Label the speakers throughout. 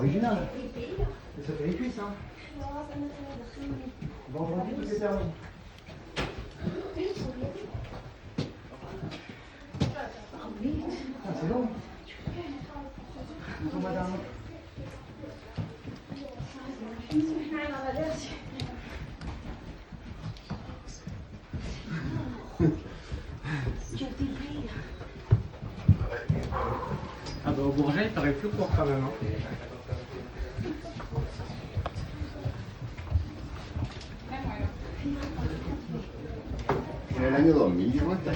Speaker 1: original. C'est ça fait les cuisses, hein. Vendredi, tout est terminé. Ah, c'est long. Bonjour madame.
Speaker 2: Ah bah au Bourget, il paraît plus court quand même. Hein.
Speaker 3: En el año 2000 llegó esta.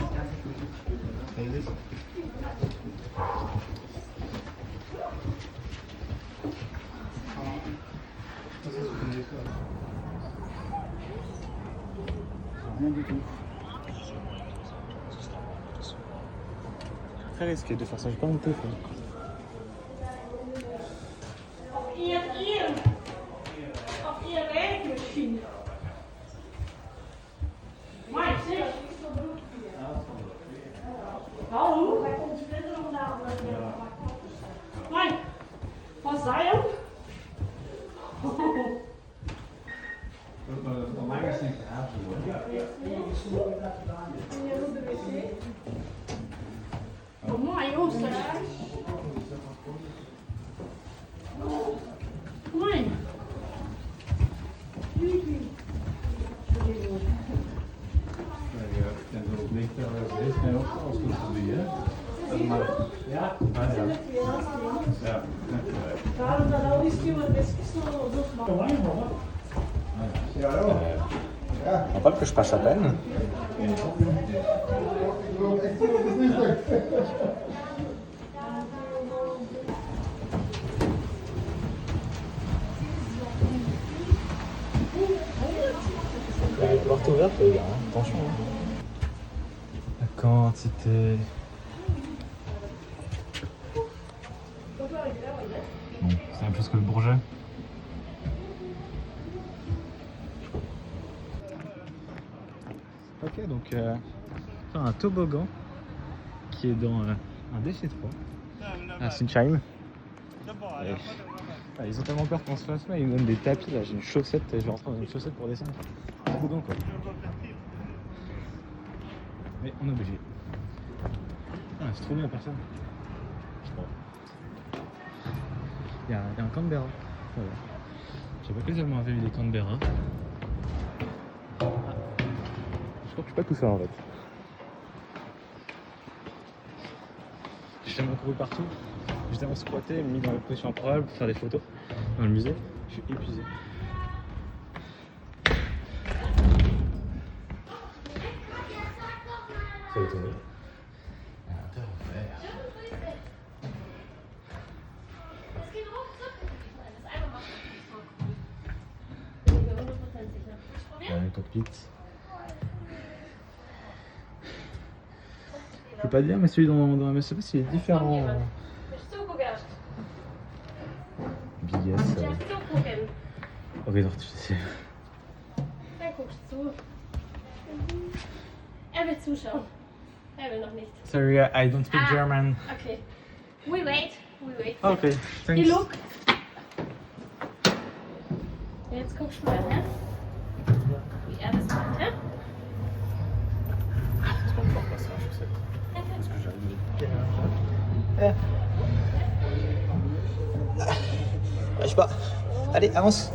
Speaker 1: Rien du tout.
Speaker 2: Très risqué de faire ça, j'ai pas mon téléphone.
Speaker 4: Op je werkmachine. Mike, zeg. Hallo? Wij komen verder nog naar Mike, was dat jou?
Speaker 2: Normaal is het niet gehaald.
Speaker 4: Oh my god, zeg. Mike.
Speaker 2: En zo ligt er heel snel op als het te doen, hè? Ja? Ah, ja. Ja,
Speaker 4: Daarom dat al die stuwen best zo maken.
Speaker 2: On parle que je passe à peine. La porte ouverte, les gars, hein. Attention. Hein. La quantité. Bon, c'est un peu ce que le Bourget. Ok, donc un toboggan qui est dans un DC3 à Sinsheim. Ils ont tellement peur qu'on se fasse mal, ils me donnent des tapis là, j'ai une chaussette, je vais rentrer dans une chaussette pour descendre. Toboggan quoi. Mais on est obligé. Ah, c'est trop bien personne. Il y a un Canberra. Voilà. Je savais pas que les Allemands avaient eu des Canberra. Je crois que je suis pas tout seul en fait. J'ai tellement couru partout, j'ai tellement squatté, mis dans la position improbable pour faire des photos dans le musée. Je suis épuisé. C'est étonné. Il y a un cockpit. Je peux pas dire, mais celui dans la Mercedes il est différent. BS. Okay, doch, das ist hier.
Speaker 4: Dann guckst du. Will zuschauen. Will noch nicht.
Speaker 2: Sorry, I don't speak German.
Speaker 4: Okay. We wait.
Speaker 2: Okay, thanks.
Speaker 4: You look. Jetzt guckst du mal, ne? Wie er das macht, ne?
Speaker 2: C'est pas encore passé, je sais. Parce que j'arrive.
Speaker 1: Lâche pas. Allez, avance.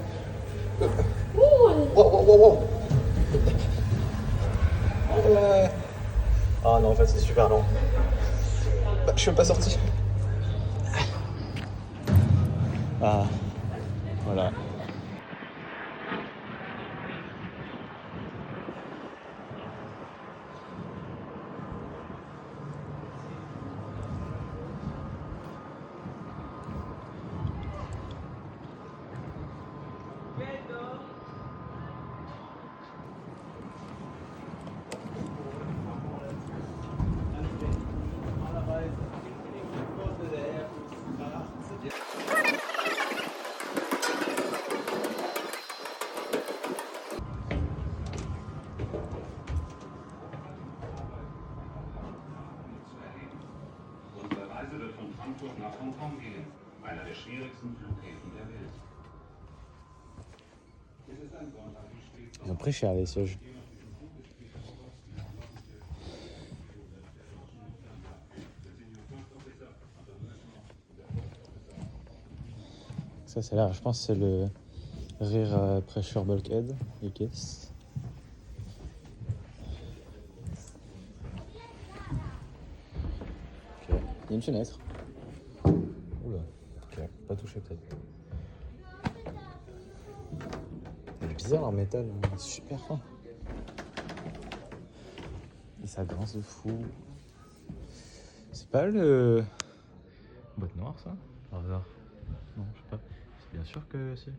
Speaker 4: Cool.
Speaker 1: Wow. Ah non, en fait, c'est super long. Bah, je suis même pas sorti. Ah, voilà.
Speaker 5: Unsere Reise wird von Frankfurt nach Hongkong gehen. Einer der der schwierigsten Flughäfen der Welt.
Speaker 2: Ils ont pris cher les sièges. Ça c'est là, je pense que c'est le Rear Pressure Bulkhead, les caisses. Ok, il y a une fenêtre. Oula, ok, pas touché peut-être. Il est bizarre leur métal, il est super fin. Et ça grince de fou. C'est pas le boîte noire ça par hasard? Non, je sais pas. C'est bien sûr que si.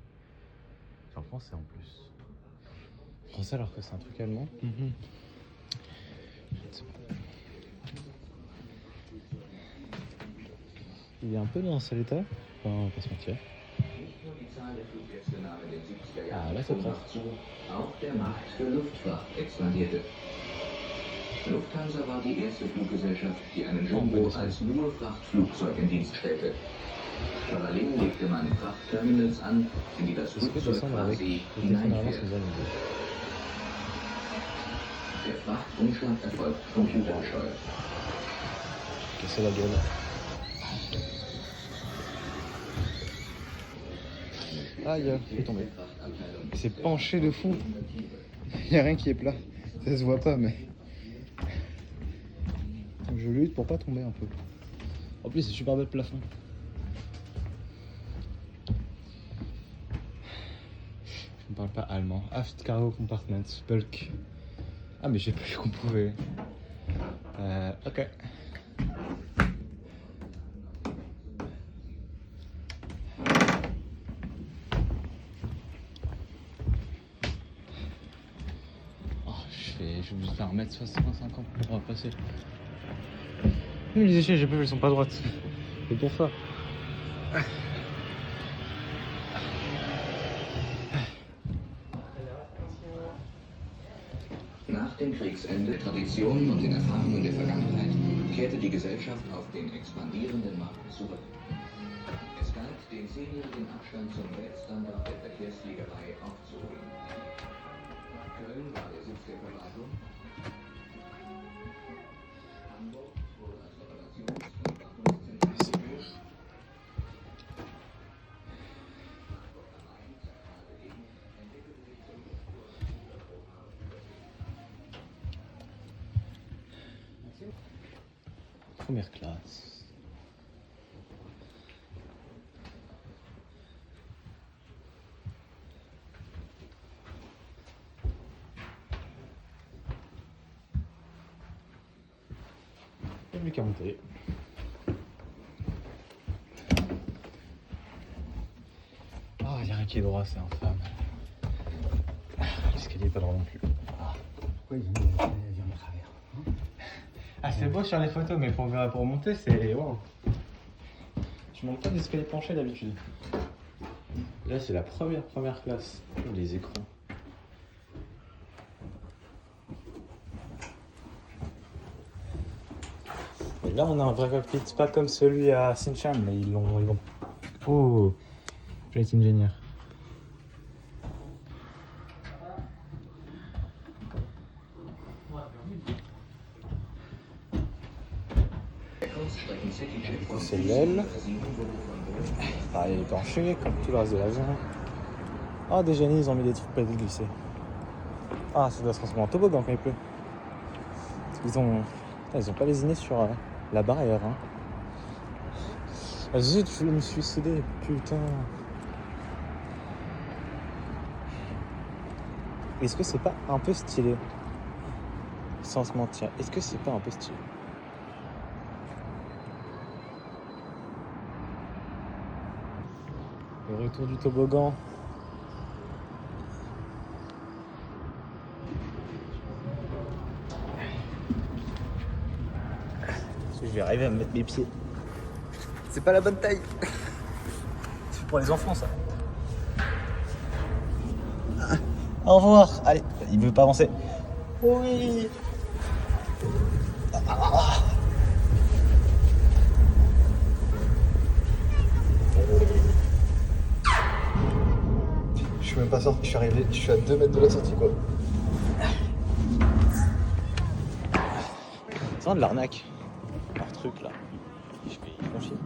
Speaker 2: C'est en français en plus. Français alors que c'est un truc allemand. Je ne sais pas. Il est un peu dans un sale état, enfin, on va pas se mentir. Ah là c'est propre.
Speaker 6: Auch der Markt für Luftfracht expandierte. Lufthansa war die erste Fluggesellschaft, die einen Jumbo als nur Frachtflugzeug in Dienst stellte. Parallel legte man Frachtterminals an, in die das Flugzeug quasi hineinfährt. Der Frachtumschlag erfolgt computergesteuert.
Speaker 2: Casser la gueule. Aïe, je suis tombé. Il s'est penché de fou. Il n'y a rien qui est plat. Ça se voit pas, mais. Donc je lutte pour pas tomber un peu. En plus, c'est super bel plafond. Je ne parle pas allemand. Aft cargo compartment, bulk. Ah, mais j'ai pas vu qu'on pouvait. Ok. Je vais obligé de faire 1m65 pour passer. Les échelles, j'ai pas vu, elles sont pas droites. C'est pour ça.
Speaker 6: Nach dem Kriegsende, Traditionen und den Erfahrungen der Vergangenheit kehrte die Gesellschaft auf den expandierenden Markt zurück. Es galt, den 10-jährigen Abstand zum Weltstandard der Verkehrsfliegerei aufzuholen. Köln war der Sitz der Verwaltung. Hamburg wurde als Operations- und Wartungszentrale geführt. Frankfurt am Main, zentral gelegen, entwickelte sich zum
Speaker 2: Première classe. Il n'y a plus qu'à monter. Ah, il n'y a rien qui est droit, c'est infâme. L'escalier est pas droit non plus.
Speaker 3: Pourquoi ils ont mis l'avion de travers?
Speaker 2: Ah, c'est beau sur les photos, mais pour monter, c'est wow. Tu montes pas d'escalier penché d'habitude. Là, c'est la première classe. Oh, les écrans. Et là, on a un vrai cockpit, pas comme celui à Sinshan, mais ils l'ont. Oh, Flight Engineer. C'est l'aile. Ah, il est penché comme tout le reste de l'avion. Ah, des génies, ils ont mis des trucs pour glisser. Ah, ça doit se transformer en toboggan quand il pleut. Ils ont pas lésiné sur la barrière. Hein. Ah, zut, je voulais me suicider, putain. Est-ce que c'est pas un peu stylé? Sans se mentir, est-ce que c'est pas un peu stylé? Le retour du toboggan. Je vais arriver à me mettre mes pieds. C'est pas la bonne taille. C'est pour les enfants ça. Au revoir. Allez, il veut pas avancer. Oui.
Speaker 1: suis même pas sorti, je suis arrivé, je suis à 2 mètres de la sortie quoi.
Speaker 2: C'est vraiment de l'arnaque. Leur truc là. Ils font chier.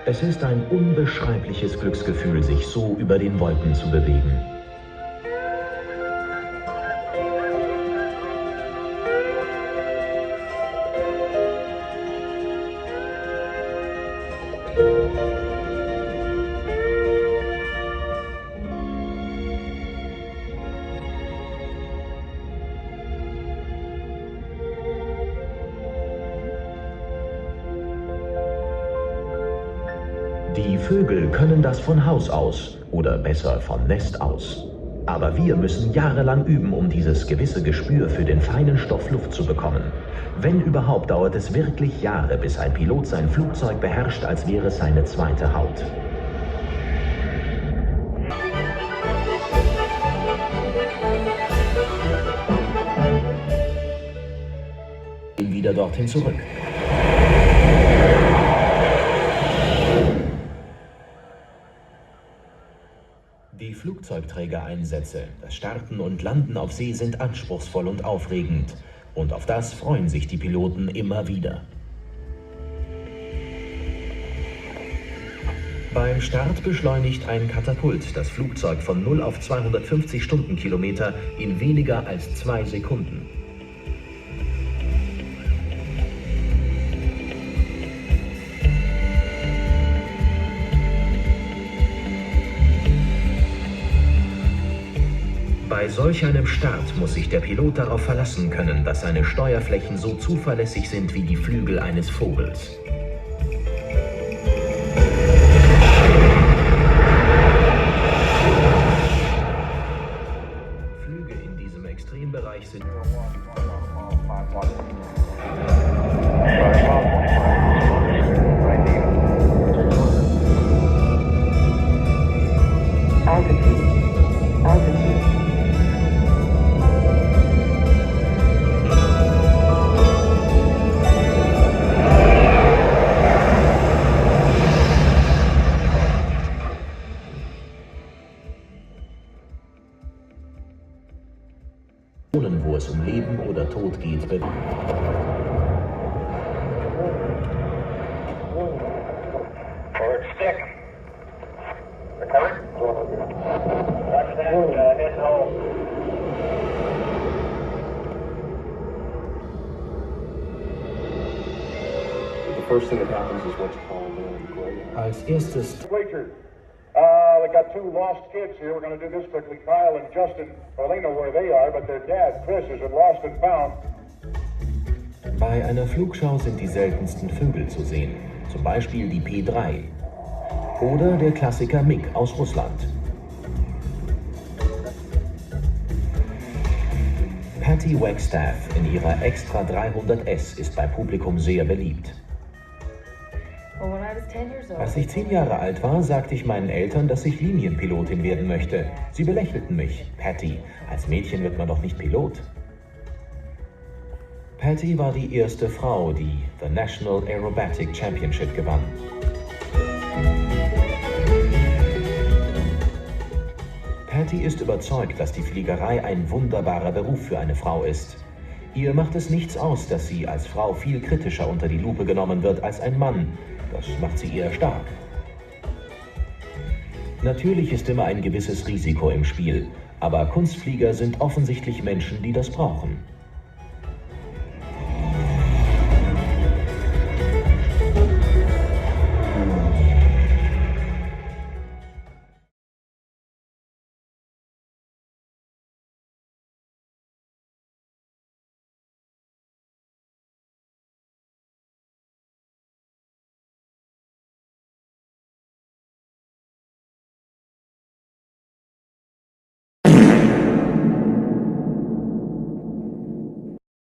Speaker 7: Es ist ein unbeschreibliches Glücksgefühl, sich so über den Wolken zu bewegen. Die Vögel können das von Haus aus oder besser von Nest aus. Aber wir müssen jahrelang üben, um dieses gewisse Gespür für den feinen Stoff Luft zu bekommen. Wenn überhaupt, dauert es wirklich Jahre, bis ein Pilot sein Flugzeug beherrscht, als wäre es seine zweite Haut. Wieder dorthin zurück. Die Flugzeugträgereinsätze, das Starten und Landen auf See sind anspruchsvoll und aufregend. Und auf das freuen sich die Piloten immer wieder. Beim Start beschleunigt ein Katapult das Flugzeug von 0 auf 250 Stundenkilometer in weniger als 2 Sekunden. Bei solch einem Start muss sich der Pilot darauf verlassen können, dass seine Steuerflächen so zuverlässig sind wie die Flügel eines Vogels. Flüge in diesem Extrembereich sind wo es um Leben oder Tod geht, Als erstes
Speaker 8: They got 2 lost kids here. We're going to do this quickly. Kyle and Justin Orlino where they are, but their dad, Chris, is in Lost and Found.
Speaker 7: Bei einer Flugschau sind die seltensten Vögel zu sehen, zum Beispiel die P3 oder der Klassiker MiG aus Russland. Patty Wagstaff in ihrer Extra 300S ist beim Publikum sehr beliebt. Als ich 10 Jahre alt war, sagte ich meinen Eltern, dass ich Linienpilotin werden möchte. Sie belächelten mich. Patty, als Mädchen wird man doch nicht Pilot. Patty war die erste Frau, die the National Aerobatic Championship gewann. Patty ist überzeugt, dass die Fliegerei ein wunderbarer Beruf für eine Frau ist. Ihr macht es nichts aus, dass sie als Frau viel kritischer unter die Lupe genommen wird als ein Mann. Das macht sie eher stark. Natürlich ist immer ein gewisses Risiko im Spiel, aber Kunstflieger sind offensichtlich Menschen, die das brauchen.